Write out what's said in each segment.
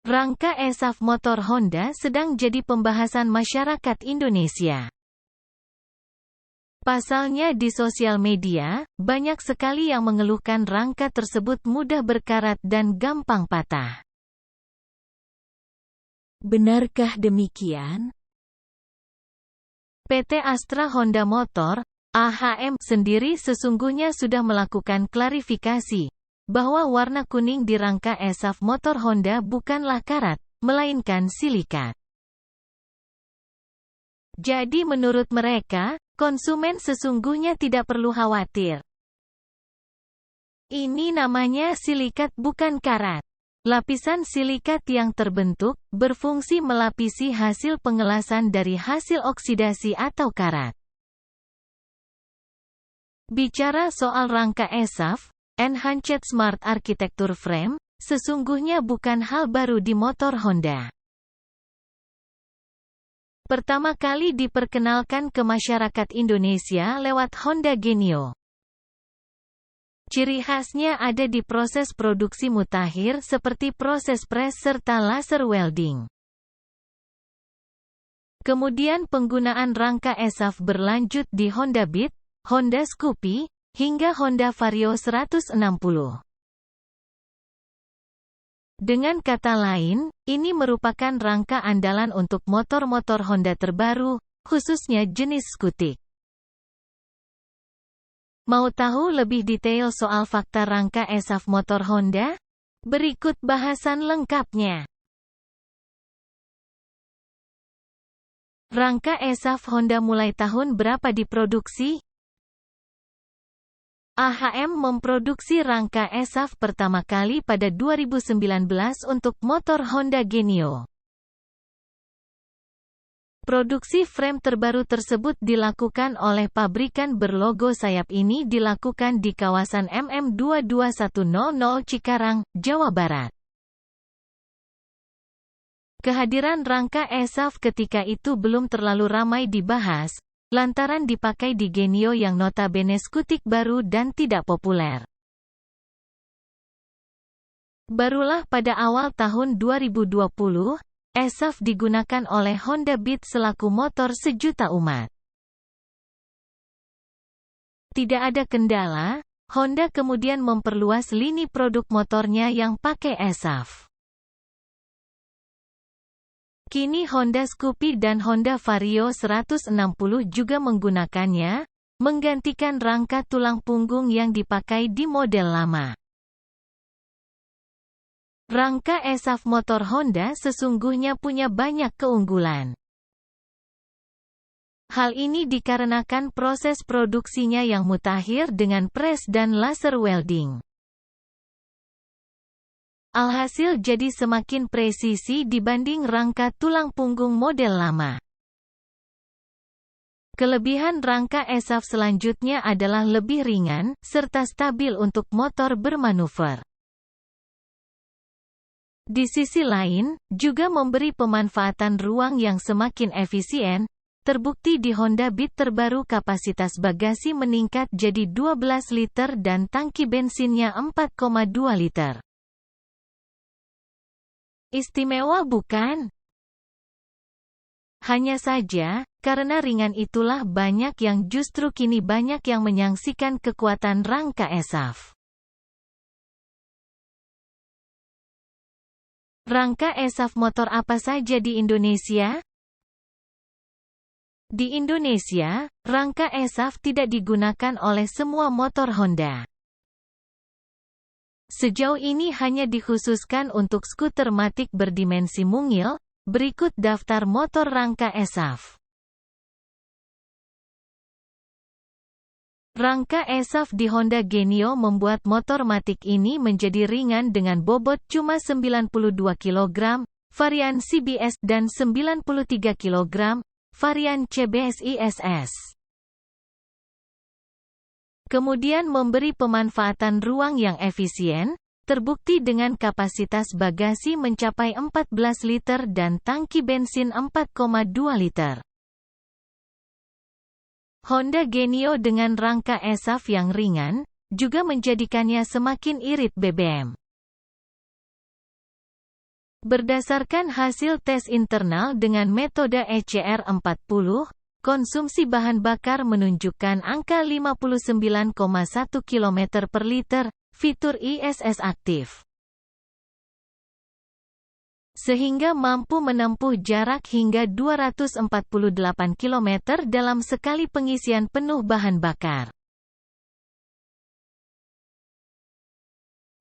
Rangka ESAV motor Honda sedang jadi pembahasan masyarakat Indonesia. Pasalnya di sosial media, banyak sekali yang mengeluhkan rangka tersebut mudah berkarat dan gampang patah. Benarkah demikian? PT Astra Honda Motor, AHM, sendiri sesungguhnya sudah melakukan klarifikasi bahwa warna kuning di rangka ESAV motor Honda bukanlah karat, melainkan silikat. Jadi menurut mereka, konsumen sesungguhnya tidak perlu khawatir. Ini namanya silikat bukan karat. Lapisan silikat yang terbentuk, berfungsi melapisi hasil pengelasan dari hasil oksidasi atau karat. Bicara soal rangka ESAV, Enhanced Smart Architecture Frame, sesungguhnya bukan hal baru di motor Honda. Pertama kali diperkenalkan ke masyarakat Indonesia lewat Honda Genio. Ciri khasnya ada di proses produksi mutakhir seperti proses press serta laser welding. Kemudian penggunaan rangka ESAV berlanjut di Honda Beat, Honda Scoopy, hingga Honda Vario 160. Dengan kata lain, ini merupakan rangka andalan untuk motor-motor Honda terbaru, khususnya jenis Scutic. Mau tahu lebih detail soal fakta rangka ESAV motor Honda? Berikut bahasan lengkapnya. Rangka ESAV Honda mulai tahun berapa diproduksi? AHM memproduksi rangka ESAV pertama kali pada 2019 untuk motor Honda Genio. Produksi frame terbaru tersebut dilakukan oleh pabrikan berlogo sayap ini dilakukan di kawasan MM22100 Cikarang, Jawa Barat. Kehadiran rangka ESAV ketika itu belum terlalu ramai dibahas, lantaran dipakai di Genio yang notabene Scutic baru dan tidak populer. Barulah pada awal tahun 2020, ESAV digunakan oleh Honda Beat selaku motor sejuta umat. Tidak ada kendala, Honda kemudian memperluas lini produk motornya yang pakai ESAV. Kini Honda Scoopy dan Honda Vario 160 juga menggunakannya, menggantikan rangka tulang punggung yang dipakai di model lama. Rangka ESAV motor Honda sesungguhnya punya banyak keunggulan. Hal ini dikarenakan proses produksinya yang mutakhir dengan press dan laser welding. Alhasil jadi semakin presisi dibanding rangka tulang punggung model lama. Kelebihan rangka ESAV selanjutnya adalah lebih ringan, serta stabil untuk motor bermanuver. Di sisi lain, juga memberi pemanfaatan ruang yang semakin efisien, terbukti di Honda Beat terbaru kapasitas bagasi meningkat jadi 12 liter dan tangki bensinnya 4,2 liter. Istimewa bukan? Hanya saja, karena ringan itulah banyak yang justru kini banyak yang menyaksikan kekuatan rangka ESAV. Rangka ESAV motor apa saja di Indonesia? Di Indonesia, rangka ESAV tidak digunakan oleh semua motor Honda. Sejauh ini hanya dikhususkan untuk skuter matic berdimensi mungil. Berikut daftar motor rangka ESAV. Rangka ESAV di Honda Genio membuat motor matic ini menjadi ringan dengan bobot cuma 92 kg, varian CBS, dan 93 kg, varian CBSI-SS. Kemudian memberi pemanfaatan ruang yang efisien, terbukti dengan kapasitas bagasi mencapai 14 liter dan tangki bensin 4,2 liter. Honda Genio dengan rangka ESAV yang ringan, juga menjadikannya semakin irit BBM. Berdasarkan hasil tes internal dengan metode ECR40, konsumsi bahan bakar menunjukkan angka 59,1 km per liter, fitur ISS aktif. Sehingga mampu menempuh jarak hingga 248 km dalam sekali pengisian penuh bahan bakar.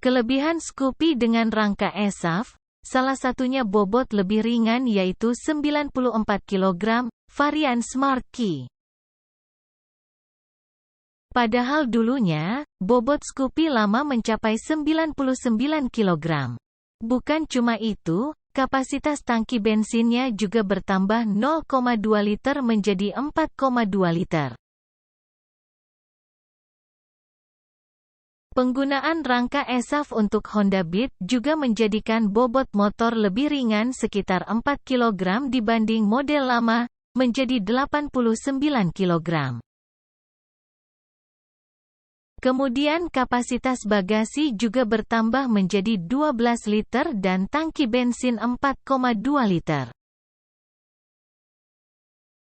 Kelebihan Scoopy dengan rangka ESAF, salah satunya bobot lebih ringan yaitu 94 kg, varian Smart Key. Padahal dulunya, bobot Scoopy lama mencapai 99 kg. Bukan cuma itu, kapasitas tangki bensinnya juga bertambah 0,2 liter menjadi 4,2 liter. Penggunaan rangka ESAF untuk Honda Beat juga menjadikan bobot motor lebih ringan sekitar 4 kg dibanding model lama, menjadi 89 kg. Kemudian kapasitas bagasi juga bertambah menjadi 12 liter dan tangki bensin 4,2 liter.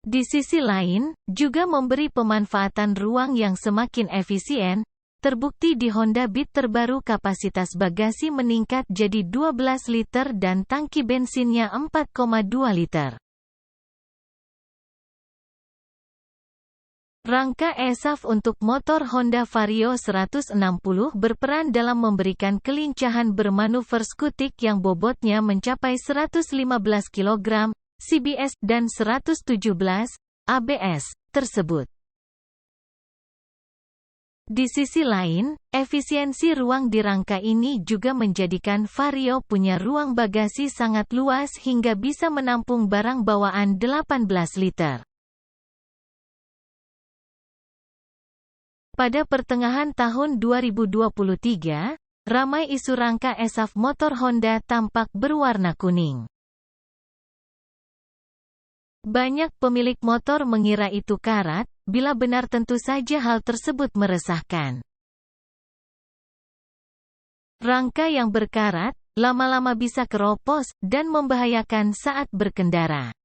Di sisi lain, juga memberi pemanfaatan ruang yang semakin efisien. Terbukti di Honda Beat terbaru kapasitas bagasi meningkat jadi 12 liter dan tangki bensinnya 4,2 liter. Rangka ESAF untuk motor Honda Vario 160 berperan dalam memberikan kelincahan bermanuver skutik yang bobotnya mencapai 115 kg, CBS, dan 117 ABS, tersebut. Di sisi lain, efisiensi ruang di rangka ini juga menjadikan Vario punya ruang bagasi sangat luas hingga bisa menampung barang bawaan 18 liter. Pada pertengahan tahun 2023, ramai isu rangka ESAF motor Honda tampak berwarna kuning. Banyak pemilik motor mengira itu karat, bila benar tentu saja hal tersebut meresahkan. Rangka yang berkarat, lama-lama bisa keropos, dan membahayakan saat berkendara.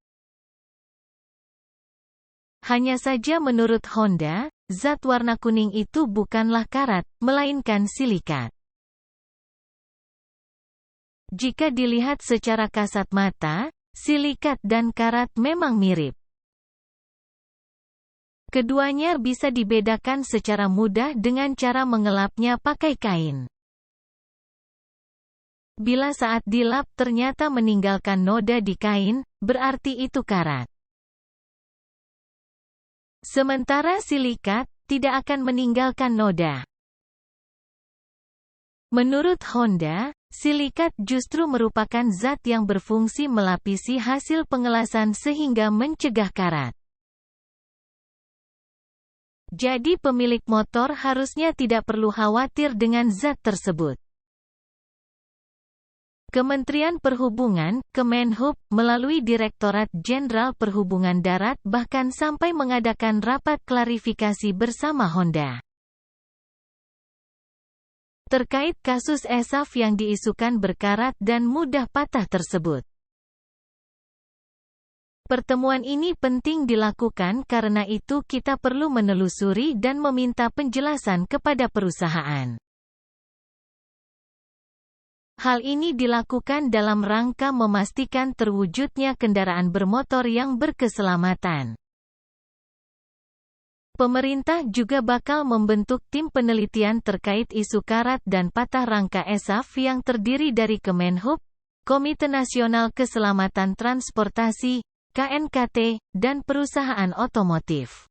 Hanya saja menurut Honda, zat warna kuning itu bukanlah karat, melainkan silikat. Jika dilihat secara kasat mata, silikat dan karat memang mirip. Keduanya bisa dibedakan secara mudah dengan cara mengelapnya pakai kain. Bila saat dilap ternyata meninggalkan noda di kain, berarti itu karat. Sementara silikat tidak akan meninggalkan noda. Menurut Honda, silikat justru merupakan zat yang berfungsi melapisi hasil pengelasan sehingga mencegah karat. Jadi pemilik motor harusnya tidak perlu khawatir dengan zat tersebut. Kementerian Perhubungan, Kemenhub, melalui Direktorat Jenderal Perhubungan Darat bahkan sampai mengadakan rapat klarifikasi bersama Honda. Terkait kasus ESAF yang diisukan berkarat dan mudah patah tersebut. Pertemuan ini penting dilakukan karena itu kita perlu menelusuri dan meminta penjelasan kepada perusahaan. Hal ini dilakukan dalam rangka memastikan terwujudnya kendaraan bermotor yang berkeselamatan. Pemerintah juga bakal membentuk tim penelitian terkait isu karat dan patah rangka ESAF yang terdiri dari Kemenhub, Komite Nasional Keselamatan Transportasi, KNKT, dan perusahaan otomotif.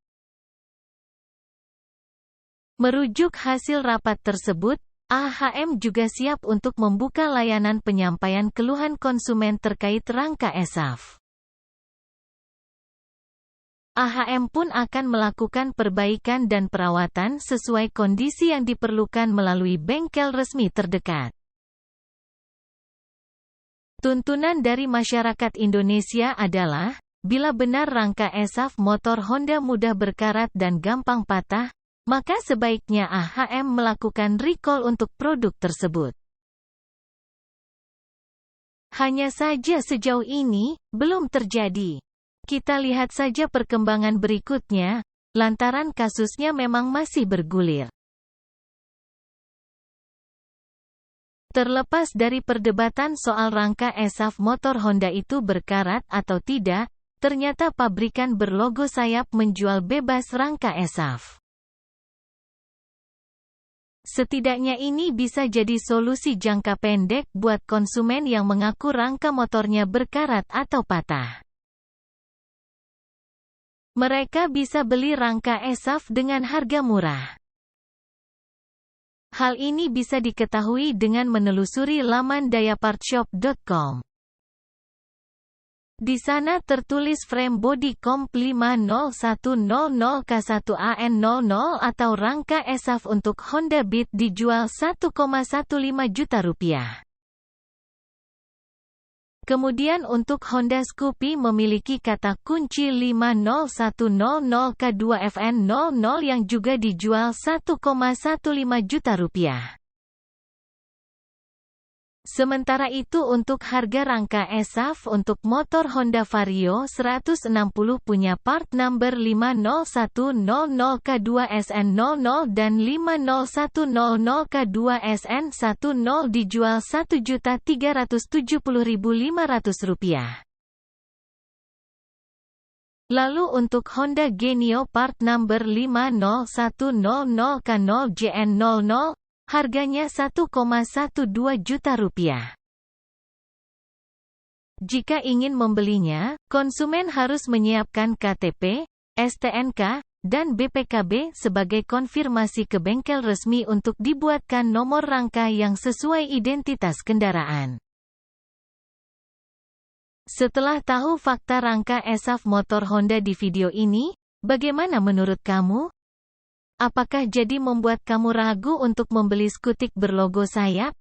Merujuk hasil rapat tersebut, AHM juga siap untuk membuka layanan penyampaian keluhan konsumen terkait rangka ESAF. AHM pun akan melakukan perbaikan dan perawatan sesuai kondisi yang diperlukan melalui bengkel resmi terdekat. Tuntunan dari masyarakat Indonesia adalah, bila benar rangka ESAF motor Honda mudah berkarat dan gampang patah, maka sebaiknya AHM melakukan recall untuk produk tersebut. Hanya saja sejauh ini, belum terjadi. Kita lihat saja perkembangan berikutnya, lantaran kasusnya memang masih bergulir. Terlepas dari perdebatan soal rangka ESAF motor Honda itu berkarat atau tidak, ternyata pabrikan berlogo sayap menjual bebas rangka ESAF. Setidaknya ini bisa jadi solusi jangka pendek buat konsumen yang mengaku rangka motornya berkarat atau patah. Mereka bisa beli rangka ESAF dengan harga murah. Hal ini bisa diketahui dengan menelusuri laman dayapartshop.com. Di sana tertulis frame body comp 50100K1AN00 atau rangka ESAF untuk Honda Beat dijual Rp1,15 juta. Kemudian untuk Honda Scoopy memiliki kata kunci 5010K2FN00 yang juga dijual Rp1,15 juta. Sementara itu untuk harga rangka ESAF untuk motor Honda Vario 160 punya part number 5010K2SN00 dan 5010K2SN10 dijual Rp1.370.500. Lalu untuk Honda Genio part number 5010K0JN00, harganya Rp1,12 juta. Jika ingin membelinya, konsumen harus menyiapkan KTP, STNK, dan BPKB sebagai konfirmasi ke bengkel resmi untuk dibuatkan nomor rangka yang sesuai identitas kendaraan. Setelah tahu fakta rangka ESAF motor Honda di video ini, bagaimana menurut kamu? Apakah jadi membuat kamu ragu untuk membeli skutik berlogo sayap?